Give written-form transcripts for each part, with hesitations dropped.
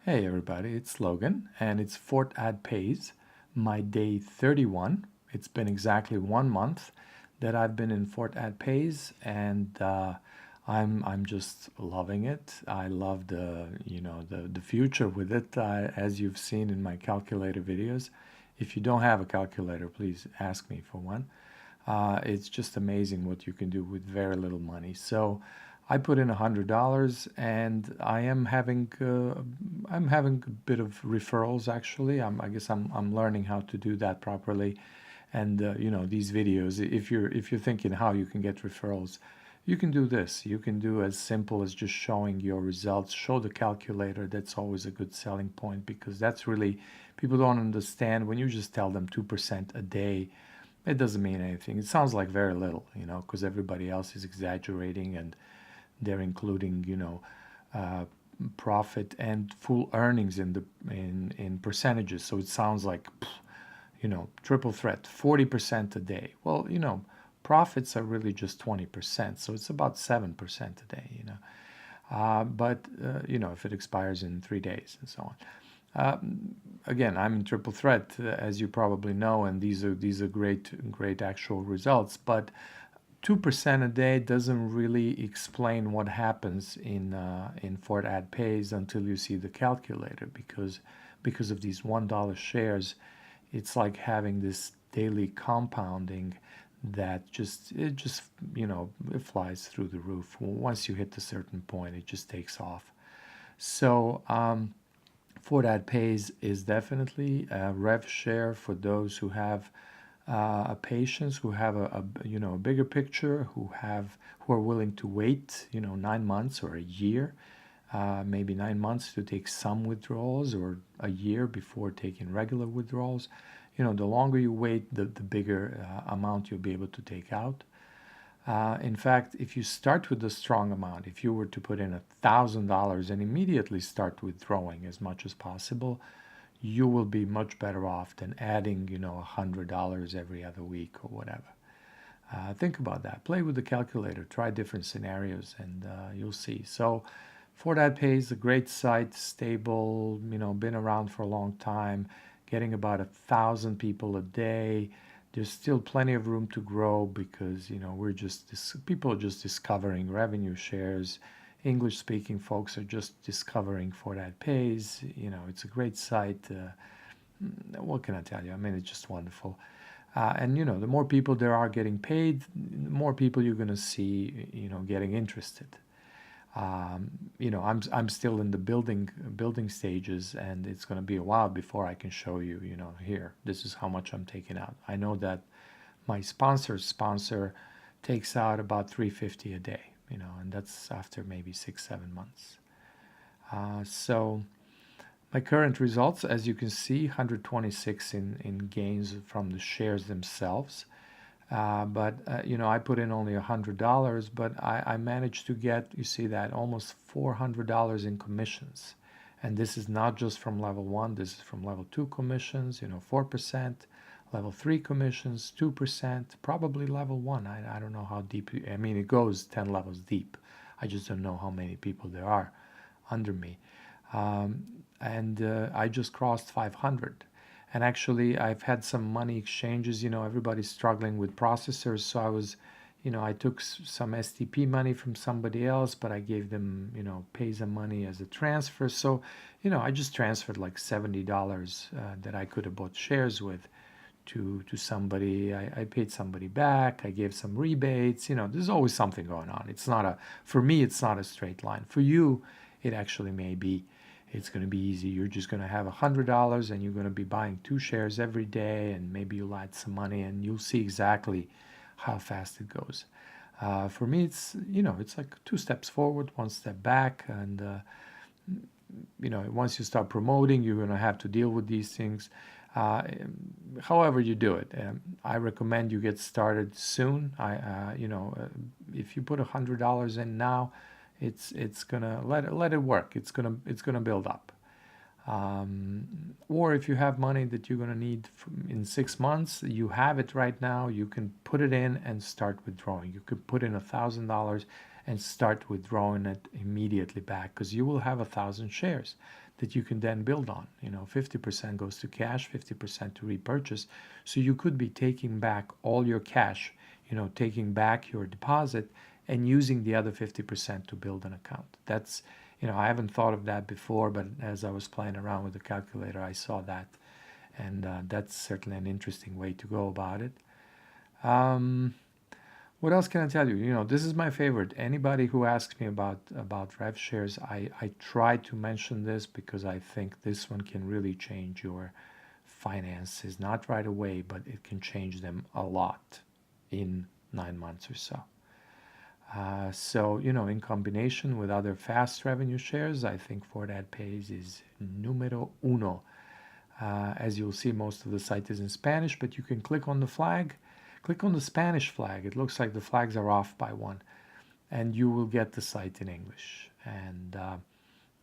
Hey everybody, it's Logan and it's Fort Ad Pays, my day 31. It's been exactly 1 month that I've been in Fort Ad Pays and I'm just loving it. I love the future with it, as you've seen in my calculator videos. If you don't have a calculator, please ask me for one. It's just amazing what you can do with very little money. So I put in $100, and I'm having a bit of referrals actually. I guess I'm learning how to do that properly. And these videos, if you're thinking how you can get referrals, you can do this. You can do as simple as just showing your results. Show the calculator. That's always a good selling point, because that's really, people don't understand when you just tell them 2% a day. It doesn't mean anything. It sounds like very little, because everybody else is exaggerating and they're including, uh, profit and full earnings in percentages. So it sounds like, triple threat, 40% a day. Well, profits are really just 20%, so it's about 7% a day. But if it expires in 3 days and so on. Again, I'm in triple threat, as you probably know, and these are great actual results. But 2% a day doesn't really explain what happens in Fort Ad Pays until you see the calculator, because of these $1 shares. It's like having this daily compounding that it flies through the roof. Once you hit a certain point, it just takes off. So Fort Ad Pays is definitely a rev share for those who have a patience, who have a bigger picture, who are willing to wait 9 months or a year, maybe 9 months to take some withdrawals, or a year before taking regular withdrawals. The longer you wait, the bigger amount you'll be able to take out. In fact, if you start with a strong amount, if you were to put in $1,000 and immediately start withdrawing as much as possible, you will be much better off than adding, $100 every other week or whatever. Think about that. Play with the calculator. Try different scenarios, and you'll see. So, Fort Ad Pays, a great site, stable. Been around for a long time, getting about 1,000 people a day. There's still plenty of room to grow, because people are just discovering revenue shares. English speaking folks are just discovering Fort Ad Pays. It's a great site. What can I tell you? I mean, it's just wonderful. And the more people there are getting paid, the more people you're going to see, getting interested. I'm still in the building stages, and it's going to be a while before I can show you, here, this is how much I'm taking out. I know that my sponsor's sponsor takes out about $350 a day, and that's after maybe 6-7 months. So my current results, as you can see, 126 in gains from the shares themselves. But I put in only $100, but I managed to get, you see that, almost $400 in commissions. And this is not just from level 1, this is from level 2 commissions, 4%, level 3 commissions, 2%, probably level 1. I don't know how deep, I mean, it goes 10 levels deep. I just don't know how many people there are under me. And I just crossed 500. And actually, I've had some money exchanges. Everybody's struggling with processors, so I took some STP money from somebody else, but I gave them, pay some money as a transfer. So, I just transferred like $70 that I could have bought shares with to somebody. I paid somebody back. I gave some rebates. There's always something going on. For me, it's not a straight line. For you, it actually may be. It's going to be easy. You're just going to have $100, and you're going to be buying 2 shares every day, and maybe you'll add some money, and you'll see exactly how fast it goes. For me, it's like 2 steps forward, 1 step back, and once you start promoting, you're going to have to deal with these things. However you do it, I recommend you get started soon. If you put $100 in now, it's gonna let it work. It's gonna build up. Or if you have money that you're gonna need in 6 months, you have it right now. You can put it in and start withdrawing. You could put in $1,000 and start withdrawing it immediately back, because you will have 1,000 shares. that you can then build on. 50% goes to cash, 50% to repurchase. So you could be taking back all your cash, taking back your deposit and using the other 50% to build an account. That's, I haven't thought of that before, but as I was playing around with the calculator, I saw that. And that's certainly an interesting way to go about it. What else can I tell you? This is my favorite. Anybody who asks me about rev shares, I try to mention this because I think this one can really change your finances. Not right away, but it can change them a lot in 9 months or so. So, in combination with other fast revenue shares, I think Fortad Pays is numero uno. As you'll see, most of the site is in Spanish, but you can click on the flag. Click on the Spanish flag. It looks like the flags are off by one. And you will get the site in English. And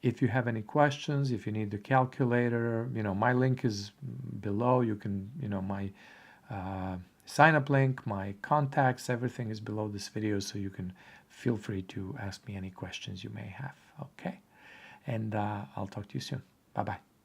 if you have any questions, if you need the calculator, my link is below. You can, my sign-up link, my contacts, everything is below this video. So you can feel free to ask me any questions you may have. Okay? And I'll talk to you soon. Bye-bye.